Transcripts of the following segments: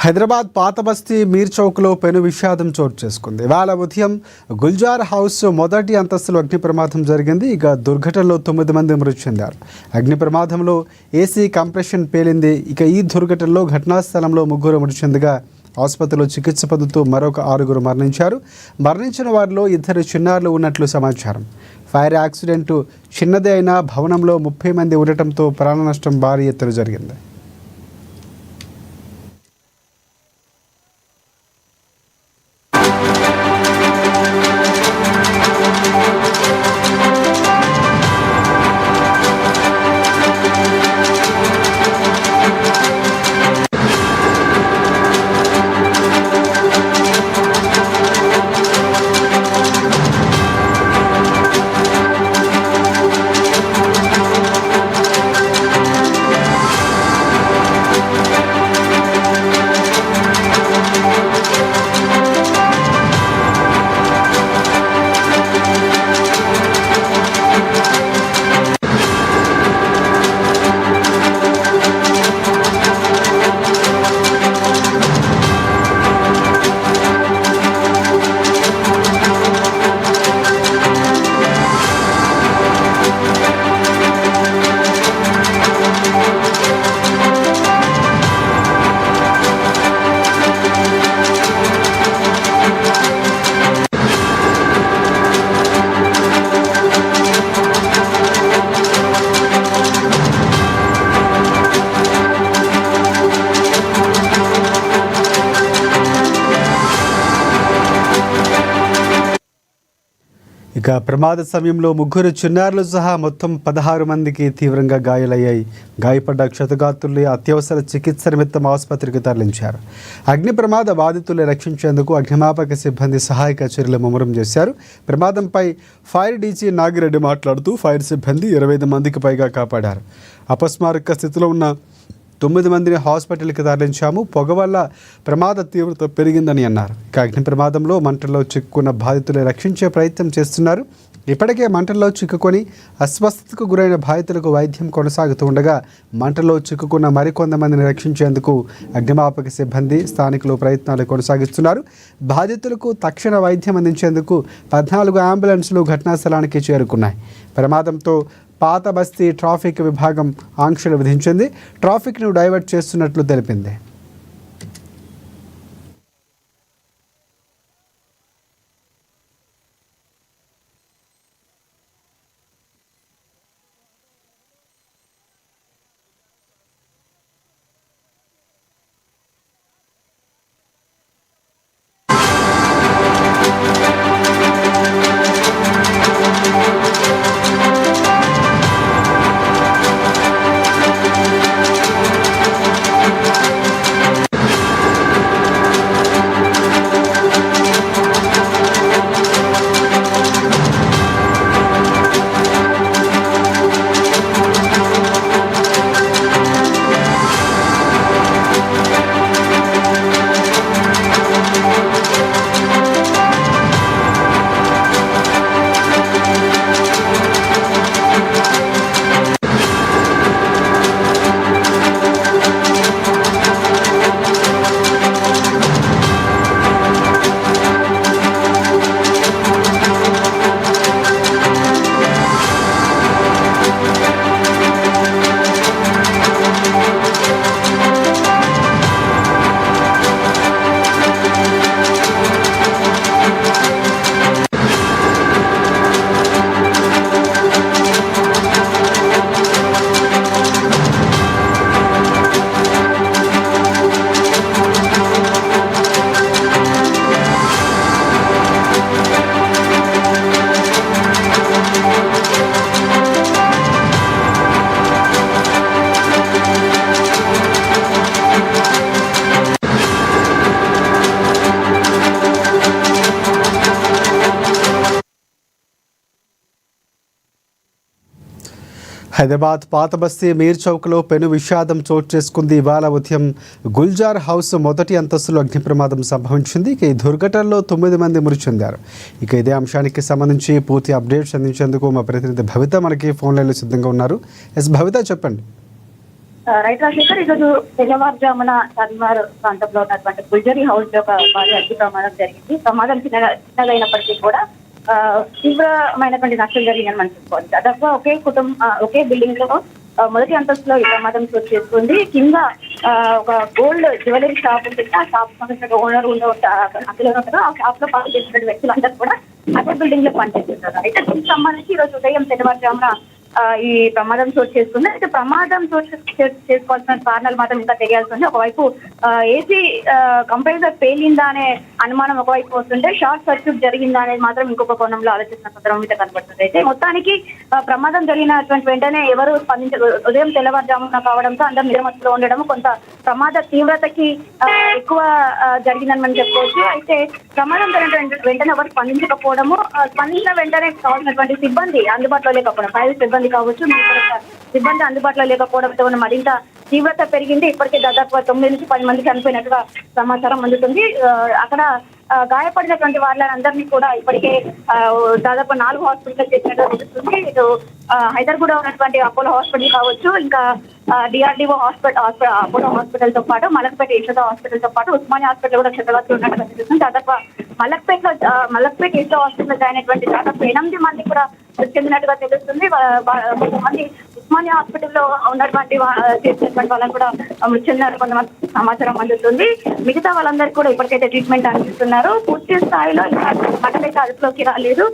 హైదరాబాద్ పాత బస్తీ మీర్ చౌక్లో పెను విషాదం చోటు చేసుకుంది. ఇవాళ ఉదయం గుల్జార్ హౌస్ మొదటి అంతస్తులో అగ్ని ప్రమాదం జరిగింది. ఇక దుర్ఘటనలో 9 మంది మృతి చెందారు. అగ్ని ప్రమాదంలో ఏసీ కంప్రెషన్ పేలింది. ఇక ఈ దుర్ఘటనలో ఘటనా స్థలంలో 3 మృతి చెందగా ఆసుపత్రిలో చికిత్స పొందుతూ మరొక 6 మరణించారు. మరణించిన వారిలో 2 చిన్నారులు ఉన్నట్లు సమాచారం. ఫైర్ యాక్సిడెంట్ చిన్నదే అయినా భవనంలో 30 మంది ఉండటంతో ప్రాణ నష్టం భారీ ఎత్తున జరిగింది. ఇక ప్రమాద సమయంలో 3 చిన్నారులు సహా మొత్తం 16 మందికి తీవ్రంగా గాయాలయ్యాయి. గాయపడ్డ క్షతగాత్రుల్ని అత్యవసర చికిత్స నిమిత్తం ఆసుపత్రికి తరలించారు. అగ్ని ప్రమాద బాధితుల్ని రక్షించేందుకు అగ్నిమాపక సిబ్బంది సహాయక చర్యలు ముమ్మరం చేశారు. ప్రమాదంపై ఫైర్ డీజీ నాగిరెడ్డి మాట్లాడుతూ ఫైర్ సిబ్బంది 25 మందికి పైగా కాపాడారు. అపస్మారక స్థితిలో ఉన్న 9 మందిని హాస్పిటల్కి తరలించాము. పొగ వల్ల ప్రమాద తీవ్రత పెరిగిందని అన్నారు. ఇక అగ్ని ప్రమాదంలో మంటల్లో చిక్కుకున్న బాధితులను రక్షించే ప్రయత్నం చేస్తున్నారు. ఇప్పటికే మంటల్లో చిక్కుకొని అస్వస్థతకు గురైన బాధితులకు వైద్యం కొనసాగుతూ ఉండగా మంటల్లో చిక్కుకున్న మరికొంతమందిని రక్షించేందుకు అగ్నిమాపక సిబ్బంది స్థానికులు ప్రయత్నాలు కొనసాగిస్తున్నారు. బాధితులకు తక్షణ వైద్యం అందించేందుకు 14 అంబులెన్సులు ఘటనా స్థలానికి చేరుకున్నాయి. ప్రమాదంతో పాత బస్తీ ట్రాఫిక్ విభాగం ఆంక్షలు విధించింది. ట్రాఫిక్ను డైవర్ట్ చేస్తున్నట్లు తెలిపింది. హైదరాబాద్ పాత బస్తీ మీర్ చౌక్లో పెను విషాదం చోటు చేసుకుంది. ఇవాళ ఉదయం గుల్జార్ హౌస్ మొదటి అంతస్తులో అగ్ని ప్రమాదం సంభవించింది. ఇక ఈ దుర్ఘటనలో 9 మంది మృతి చెందారు. ఇక ఇదే అంశానికి సంబంధించి పూర్తి అప్డేట్స్ అందించేందుకు మా ప్రతినిధి భవిత మనకి ఫోన్ లైన్లో సిద్ధంగా ఉన్నారు. భవిత చెప్పండి. రైట్ రాజశేఖర్, ఈరోజు తెల్లవారుజామున చార్మినార్ ప్రాంతంలో ఉన్నటువంటి గుల్జరీ హౌస్ లో ఒక భారీ అగ్ని ప్రమాదం జరిగింది. ప్రమాదం చిన్నదైనప్పటికీ కూడా తీవ్రమైనటువంటి నష్టం జరిగిందని మనం చెప్పుకోవాలి. దాదాపు ఒకే బిల్డింగ్ లో మొదటి అంతస్తులో ఈ ప్రమాదం చోటు చేసుకుంది. కింద ఒక గోల్డ్ జ్యువెలరీ షాప్ ఉంటుంది. ఆ షాప్ సంబంధించిన ఓనర్ అందులో ఆ షాప్ లో పనిచేసిన వ్యక్తులందరూ కూడా అదే బిల్డింగ్ లో పనిచేస్తున్నారు. అయితే దీనికి సంబంధించి ఈరోజు ఉదయం తెల్లవారుజామున ఈ ప్రమాదం చోటు చేసుకుంది. అయితే ప్రమాదం చోటు చేసుకోవాల్సిన కారణాలు మాత్రం ఇంకా తెలియాల్సి ఉంది. ఒకవైపు ఏసీ కంప్రెసర్ పేలిందా అనే అనుమానం ఒకవైపు వస్తుంటే, షార్ట్ సర్క్యూట్ జరిగిందా అనేది మాత్రం ఇంకొక కోణంలో ఆలోచిస్తున్న సందర్భం మీద కనబడుతుంది. అయితే మొత్తానికి ప్రమాదం జరిగినటువంటి వెంటనే ఎవరు స్పందించరు. ఉదయం తెల్లవారుజామున కావడంతో అందరూ నిరమత్తులో ఉండడం, కొంత ప్రమాద తీవ్రతకి ఎక్కువ జరిగిందని మనం చెప్పుకోవచ్చు. అయితే ప్రమాదం జరిగిన వెంటనే ఎవరు స్పందించకపోవడము, స్పందించిన వెంటనే కావాల్సినటువంటి సిబ్బంది అందుబాటులో లేకపోవడం, ఫైర్ సిబ్బంది కావచ్చు, సిబ్బంది అందుబాటులో లేకపోవడంతో మరింత తీవ్రత పెరిగింది. ఇప్పటికే దాదాపు 9 నుంచి 10 మంది చనిపోయినట్టుగా సమాచారం అందుతుంది. అక్కడ గాయపడినటువంటి వాళ్ళందరినీ కూడా ఇప్పటికే దాదాపు 4 హాస్పిటల్ చేసినట్టు తెలుస్తుంది. ఇటు హైదర్గూడ ఉన్నటువంటి అపోలో హాస్పిటల్ కావచ్చు, ఇంకా డిఆర్డిఓ అపోలో హాస్పిటల్ తో పాటు మలక్పేట యశోద హాస్పిటల్ తో పాటు ఉస్మానియా హాస్పిటల్ కూడా క్షతగాత్రులు ఉన్నట్టుగా తెలుస్తుంది. దాదాపు మలక్పేట యశోద హాస్పిటల్ జాయిన్ అయినటువంటి దాదాపు 8 మంది కూడా చెందినట్టుగా తెలుస్తుంది. కొంతమంది ఉస్మానియా హాస్పిటల్లో ఉన్నటువంటి చేసినటువంటి వాళ్ళని కూడా మృతి చెందినట్టు కొంతమంది సమాచారం అందుతుంది. మిగతా వాళ్ళందరికీ కూడా ఇప్పటికైతే ట్రీట్మెంట్ అందిస్తున్నారు. పూర్తి స్థాయిలో మంటలైతే అదుపులోకి రాలేదు.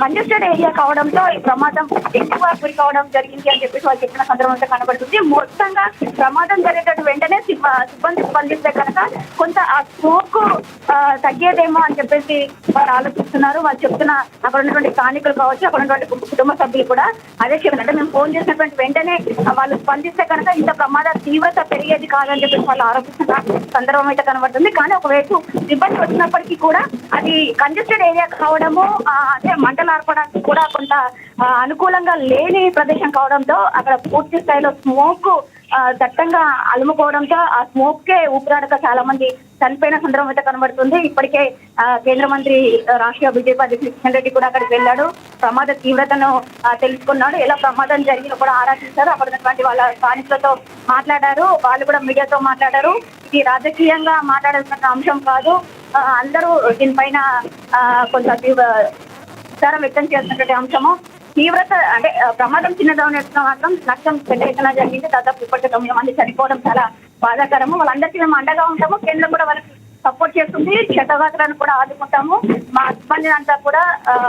కంజెస్టెడ్ ఏరియా కావడంతో ఈ ప్రమాదం ఎక్కువ గురి కావడం జరిగింది అని చెప్పేసి వాళ్ళు చెప్పిన సందర్భం అయితే కనబడుతుంది. మొత్తంగా ప్రమాదం జరిగేటట్టు వెంటనే సిబ్బంది స్పందిస్తే కనుక కొంత ఆ స్మోక్ తగ్గేదేమో అని చెప్పేసి వారు ఆలోచిస్తున్నారు. వాళ్ళు చెప్తున్న అక్కడ ఉన్నటువంటి స్థానికులు కావచ్చు, అక్కడ ఉన్నటువంటి కుటుంబ సభ్యులు కూడా అదే చెప్పారు. అంటే మేము ఫోన్ చేసినటువంటి వెంటనే వాళ్ళు స్పందిస్తే కనుక ఇంత ప్రమాద తీవ్రత పెరిగేది కాదని చెప్పేసి వాళ్ళు ఆరోపిస్తున్న సందర్భం అయితే కనబడుతుంది. కానీ ఒకవైపు సిబ్బంది వచ్చినప్పటికీ కూడా అది కంజెస్టెడ్ ఏరియా కావడము, అంటే మంటలు ఆర్పడానికి కూడా కొంత అనుకూలంగా లేని ప్రదేశం కావడంతో అక్కడ పూర్తి స్థాయిలో స్మోక్ దట్టంగా అలుముకోవడంతో ఆ స్మోక్ కే ఊపిరాడక చాలా మంది చనిపోయిన సందర్భం అయితే కనబడుతుంది. ఇప్పటికే కేంద్ర మంత్రి రాష్ట్రీయ బీజేపీ అధ్యక్షుడు కిషన్ రెడ్డి కూడా అక్కడికి వెళ్ళాడు. ప్రమాద తీవ్రతను తెలుసుకున్నాడు. ఎలా ప్రమాదం జరిగిన కూడా ఆరా తీశారు. అక్కడ ఉన్నటువంటి వాళ్ళ స్థానికులతో మాట్లాడారు. వాళ్ళు కూడా మీడియాతో మాట్లాడారు. ఇది రాజకీయంగా మాట్లాడాల్సిన అంశం కాదు, అందరూ దీనిపైన కొంత విచారం వ్యక్తం చేస్తున్నటువంటి అంశము. తీవ్రత అంటే ప్రమాదం చిన్నదవన మాత్రం నష్టం పెద్ద ఎత్తున జరిగింది. దాదాపు ఇప్పటికే 9 మంది చనిపోవడం చాలా బాధాకరము. వాళ్ళందరికీ మేము అండగా ఉంటాము. కేంద్రం కూడా వాళ్ళకి సపోర్ట్ చేస్తుంది. క్షతగాత్రులను కూడా ఆదుకుంటాము. మా సిబ్బంది అంతా కూడా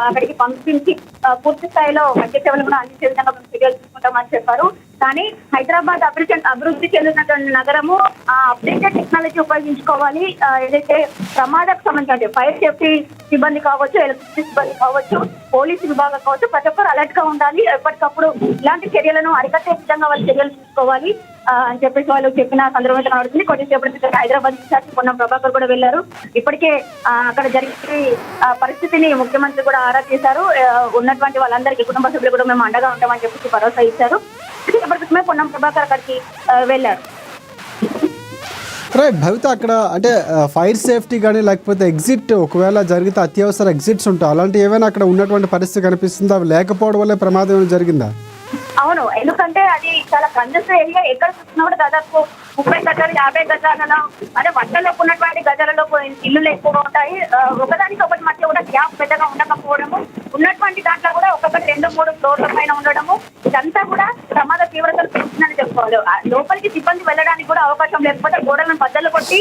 అక్కడికి పంపించి పూర్తి స్థాయిలో వైద్య సేవలు కూడా అందించే విధంగా మేము చర్యలు తీసుకుంటామని చెప్పారు. కానీ హైదరాబాద్ అభివృద్ధి చెందినటువంటి నగరము అప్డేటెడ్ టెక్నాలజీ ఉపయోగించుకోవాలి. ఏదైతే ప్రమాదకు సంబంధించి ఫైర్ సేఫ్టీ సిబ్బంది కావచ్చు, ఎలక్ట్రిసిటీ సిబ్బంది కావచ్చు, పోలీసు విభాగం కావచ్చు, ప్రతి ఒక్కరు అలర్ట్ గా ఉండాలి. ఎప్పటికప్పుడు ఇలాంటి చర్యలను అరికట్టే విధంగా వాళ్ళు చర్యలు తీసుకోవాలి అని చెప్పేసి వాళ్ళు చెప్పిన సందర్భం కనబడుతుంది. కొద్దిసేపటి హైదరాబాద్ ఇన్ఛార్జ్ పొన్నం ప్రభాకర్ కూడా వెళ్లారు. ఇప్పటికే అక్కడ జరిగే పరిస్థితిని ముఖ్యమంత్రి కూడా ఆరా చేశారు. ఉన్నటువంటి వాళ్ళందరికీ కుటుంబ సభ్యులు కూడా మేము అండగా ఉంటామని చెప్పేసి భరోసా ఇచ్చారు. ఇప్పటికమే పొన్నం ప్రభాకర్ అక్కడికి వెళ్ళారు. రైట్ భవిత, అక్కడ అంటే ఫైర్ సేఫ్టీ కానీ లేకపోతే ఎగ్జిట్ ఒకవేళ జరిగితే అత్యవసర ఎగ్జిట్స్ ఉంటాయి, అలాంటి ఏమైనా అక్కడ ఉన్నటువంటి పరిస్థితి కనిపిస్తుందా? అవి లేకపోవడం వల్లే ప్రమాదం ఏమైనా జరిగిందా? అవును, ఎందుకంటే అది చాలా కంజెస్టెడ్ ఏరియా. ఎక్కడ చూసినా కూడా దాదాపు 30 గజాలు 50 గజాలలో, అంటే వట్టలో ఉన్నటువంటి గజాలలో ఇల్లులు ఎక్కువగా ఉంటాయి. ఒకదానికి ఒకటి మధ్య కూడా గ్యాప్ పెద్దగా ఉండకపోవడము, ఉన్నటువంటి దాంట్లో కూడా ఒక్కొక్కటి 2-3 ఫ్లోర్ల పైన ఉండడము, ఇదంతా కూడా ప్రమాద తీవ్రతలు పెంచిందని చెప్పుకోవాలి. లోపలికి సిబ్బంది వెళ్ళడానికి కూడా అవకాశం లేకపోతే గోడలను బద్దలు కొట్టి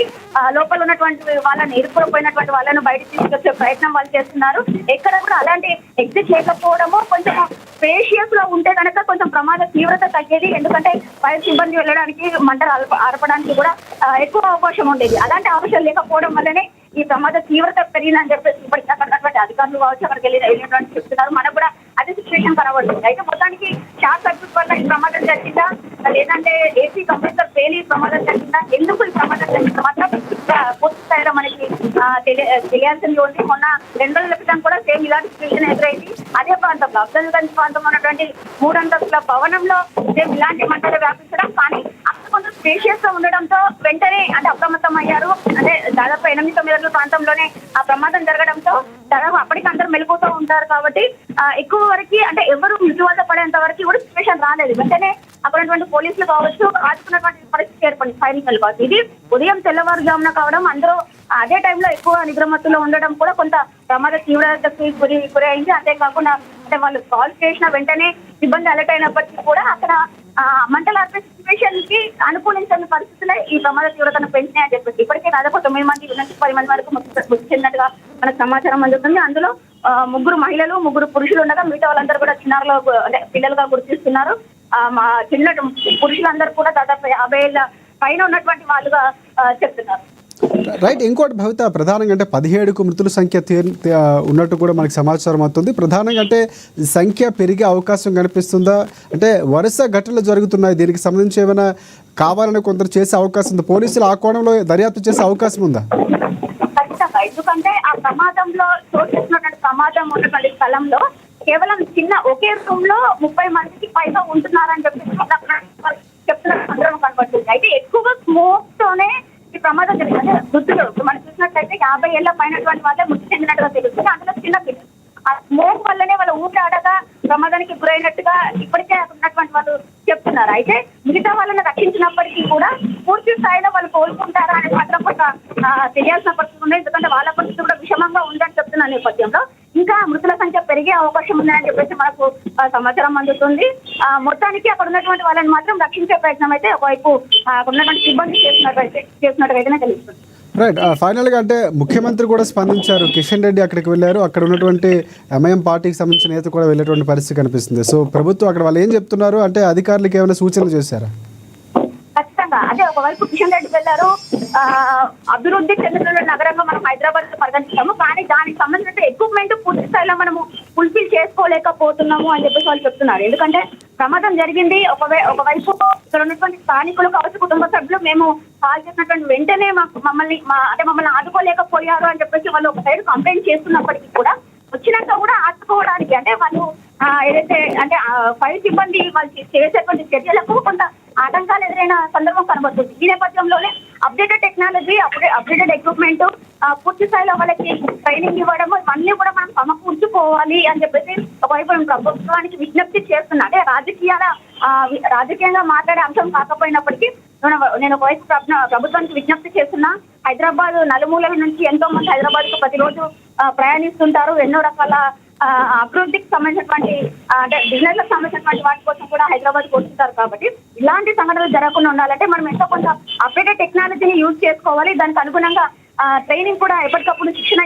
లోపల ఉన్నటువంటి వాళ్ళని ఇరుక్కుపోయినటువంటి వాళ్ళను బయటకు తీసుకొచ్చే ప్రయత్నం వాళ్ళు చేస్తున్నారు. ఎక్కడ కూడా అలాంటి ఎగ్జిట్ లేకపోవడము, కొంచెం స్పేషియస్ లో ఉంటే కనుక కొంచెం ప్రమాద తీవ్రత తగ్గేది. ఎందుకంటే ఫైర్ సిబ్బంది వెళ్ళడానికి, మంటలు ఆర్పడానికి కూడా ఎక్కువ అవకాశం ఉండేది. అలాంటి అవకాశం లేకపోవడం వల్లనే ఈ ప్రమాద తీవ్రత పెరిగిందని చెప్పేసి ఇప్పటికీ అక్కడ అధికారులు కావచ్చు, అక్కడికి వెళ్ళినటువంటి చెప్తున్నారు. మనకు కూడా అదే సిచ్యువేషన్ కనబడుతుంది. అయితే మొత్తానికి షార్ట్ సర్క్యూట్ వల్ల ఈ ప్రమాదం జరిగిందా, లేదంటే ఏసీ కంప్రెసర్ పేలి ప్రమాదం జరిగిందా, ఎందుకు ఈ ప్రమాదం జరిగిందా మాత్రం పూర్తి స్థాయిలో మనకి తెలియాల్సింది ఉంది. మొన్న 2 రోజుల క్రితం కూడా సేమ్ ఇలాంటి సిచ్యువేషన్ ఎదురైంది. అదే ప్రాంతంలో అఫ్జల్గంజ్ ప్రాంతంలో ఉన్నటువంటి 3 అంతస్తుల భవనంలో సేమ్ ఇలాంటి మంటలు వ్యాపించడం, కానీ అక్కడ కొంచెం స్పేషియస్ గా ఉండడంతో వెంటనే అంటే అప్రమత్తం అయ్యారు. అంటే దాదాపు 8-9 రోజుల ప్రాంతంలోనే ఆ ప్రమాదం జరగడంతో దాదాపు అప్పటికి అందరూ మెలుగుతూ ఉంటారు కాబట్టి ఎక్కువ వరకు అంటే ఎవరు మృత్యువాత పడేంత వరకు కూడా సిచ్యువేషన్ రాలేదు. వెంటనే అక్కడ ఉన్నటువంటి పోలీసులు కావచ్చు ఆదుకున్నటువంటి పరిస్థితి ఏర్పడింది సైనికులు కావచ్చు. ఇది ఉదయం తెల్లవారుజామున కావడం, అందరూ అదే టైంలో ఎక్కువ నిద్రమత్తులో ఉండడం కూడా కొంత ప్రమాద తీవ్రతకి గురి అయింది. అంతేకాకుండా అంటే వాళ్ళు కాల్ చేసిన వెంటనే సిబ్బంది అలర్ట్ అయినప్పటికీ కూడా అక్కడ మంటలు ఆర్పే సిచ్యువేషన్ కి అనుకూలించని పరిస్థితులే ఈ ప్రమాద తీవ్రతను పెంచినాయని చెప్పేసి ఇప్పటికే దాదాపు 9 మంది నుంచి 10 మంది వరకు మృతి చెందినట్టుగా మనకు సమాచారం అందుతుంది. అందులో 3 మహిళలు 3 పురుషులు ఉండగా మిగతా వాళ్ళందరూ కూడా చిన్నారులు అంటే పిల్లలుగా గుర్తిస్తున్నారు. మా చిన్న పురుషులందరూ కూడా దాదాపు 50 ఏళ్ళ పైన ఉన్నటువంటి వాళ్ళుగా చెప్తున్నారు. రైట్. ఇంకోటి భవిత ప్రధానంగా అంటే 17కు మృతుల సంఖ్య ఉన్నట్టు కూడా మనకి సమాచారం అవుతుంది. ప్రధానంగా అంటే సంఖ్య పెరిగే అవకాశం కనిపిస్తుందా? అంటే వరుస ఘటనలు జరుగుతున్నాయి, దీనికి సంబంధించి ఏమైనా కావాలని కొందరు చేసే అవకాశం ఉందా? పోలీసులు ఆ కోణంలో దర్యాప్తు చేసే అవకాశం ఉందా? ఖచ్చితంగా. ఎందుకంటే ఆ ప్రమాదంలో చోటు చేసినటువంటి ప్రమాదం ఉన్నటువంటి స్థలంలో కేవలం చిన్న ఒకే రూమ్ లో 30 మందికి పైగా ఉంటున్నారని చెప్పి చెప్తున్న సందర్భం కనబడుతుంది. అయితే ఎక్కువగా స్మోక్ తోనే ఈ ప్రమాదం జరిగింది. వృద్ధులు మనం చూసినట్లయితే 50 ఏళ్ల పైనటువంటి వాళ్ళే మృతి చెందినట్టుగా తెలుస్తుంది. అందులో చిన్న పిల్లలు ఆ స్మోక్ వల్లనే వాళ్ళ ఊపిరాడగా ప్రమాదానికి గురైనట్టుగా ఇప్పటికే ఉన్నటువంటి వాళ్ళు చెప్తున్నారు. అయితే మిగతా వాళ్ళని రక్షించినప్పటికీ కూడా పూర్తి స్థాయిలో వాళ్ళు కోలుకుంటారా అని మాత్రం కొంత తెలియాల్సిన పరిస్థితి ఉంది. ఎందుకంటే వాళ్ళ పరిస్థితి కూడా విషమంగా ఉందని చెప్తున్న నేపథ్యంలో ఇంకా మృతుల సంఖ్య పెరిగే అవకాశం ఉందని చెప్పేసి మనకు సమాచారం అందుతుంది. మొత్తానికి అక్కడ ఉన్నటువంటి వాళ్ళని మాత్రం రక్షించే ప్రయత్నం అయితే ఒకవైపు అక్కడ ఉన్నటువంటి సిబ్బంది చేసినట్టుగా తెలుస్తుంది. రైట్. ఫైనల్గా అంటే ముఖ్యమంత్రి కూడా స్పందించారు. కిషన్ రెడ్డి అక్కడికి వెళ్ళారు. అక్కడ ఉన్నటువంటి ఎంఐఎం పార్టీకి సంబంధించిన నేత కూడా వెళ్ళేటువంటి పరిస్థితి కనిపిస్తుంది. సో ప్రభుత్వం అక్కడ వాళ్ళు ఏం చెప్తున్నారు అంటే అధికారులకు ఏమైనా సూచనలు చేశారా? ఖచ్చితంగా. అంటే ఒకవైపు కిషన్ రెడ్డి వెళ్ళారు. అభివృద్ధి చెందుతున్న నగరంగా మనం హైదరాబాద్ పరిగణిస్తాము, కానీ దానికి సంబంధించిన ఎక్విప్మెంట్ పూర్తి స్థాయిలో మనము ఫుల్ఫిల్ చేసుకోలేకపోతున్నాము అని చెప్పేసి వాళ్ళు చెప్తున్నారు. ఎందుకంటే ప్రమాదం జరిగింది. ఒకవైపు ఇక్కడ ఉన్నటువంటి స్థానికులు కావచ్చు, కుటుంబ సభ్యులు మేము కాల్ చేసినటువంటి వెంటనే మమ్మల్ని ఆదుకోలేకపోయారు అని చెప్పేసి వాళ్ళు ఒక సైడ్ కంప్లైంట్ చేస్తున్నప్పటికీ కూడా వచ్చినాక కూడా ఆదుకోవడానికి అంటే వాళ్ళు ఏదైతే అంటే ఫైర్ సిబ్బంది వాళ్ళు చేసేటువంటి చర్యలకు కొంత ఆటంకాలు ఎదురైన సందర్భం కనబడుతుంది. ఈ నేపథ్యంలోనే అప్డేటెడ్ టెక్నాలజీ, అప్డేటెడ్ ఎక్విప్మెంట్, పూర్తి స్థాయిలో వాళ్ళకి ట్రైనింగ్ ఇవ్వడం ఇవన్నీ కూడా మనం సమకూర్చుకోవాలి అని చెప్పేసి ఒకవైపు ప్రభుత్వానికి విజ్ఞప్తి చేస్తున్నా. అంటే రాజకీయంగా మాట్లాడే అంశం కాకపోయినప్పటికీ నేను ఒకవైపు ప్రభుత్వానికి విజ్ఞప్తి చేస్తున్నా. హైదరాబాద్ నలుమూలల నుంచి ఎంతో మంది హైదరాబాద్ కు ప్రతిరోజు ప్రయాణిస్తుంటారు. ఎన్నో రకాల అభివృద్ధికి సంబంధించినటువంటి అంటే బిజినెస్ లకు సంబంధించినటువంటి వాటి కోసం కూడా హైదరాబాద్ కు వస్తుంటారు. కాబట్టి ఇలాంటి సంఘటనలు జరగకుండా ఉండాలంటే మనం ఎంతో కొంత అప్డేటెడ్ టెక్నాలజీని యూజ్ చేసుకోవాలి. దానికి అనుగుణంగా ట్రైనింగ్ కూడా ఎప్పటికప్పుడు శిక్షణ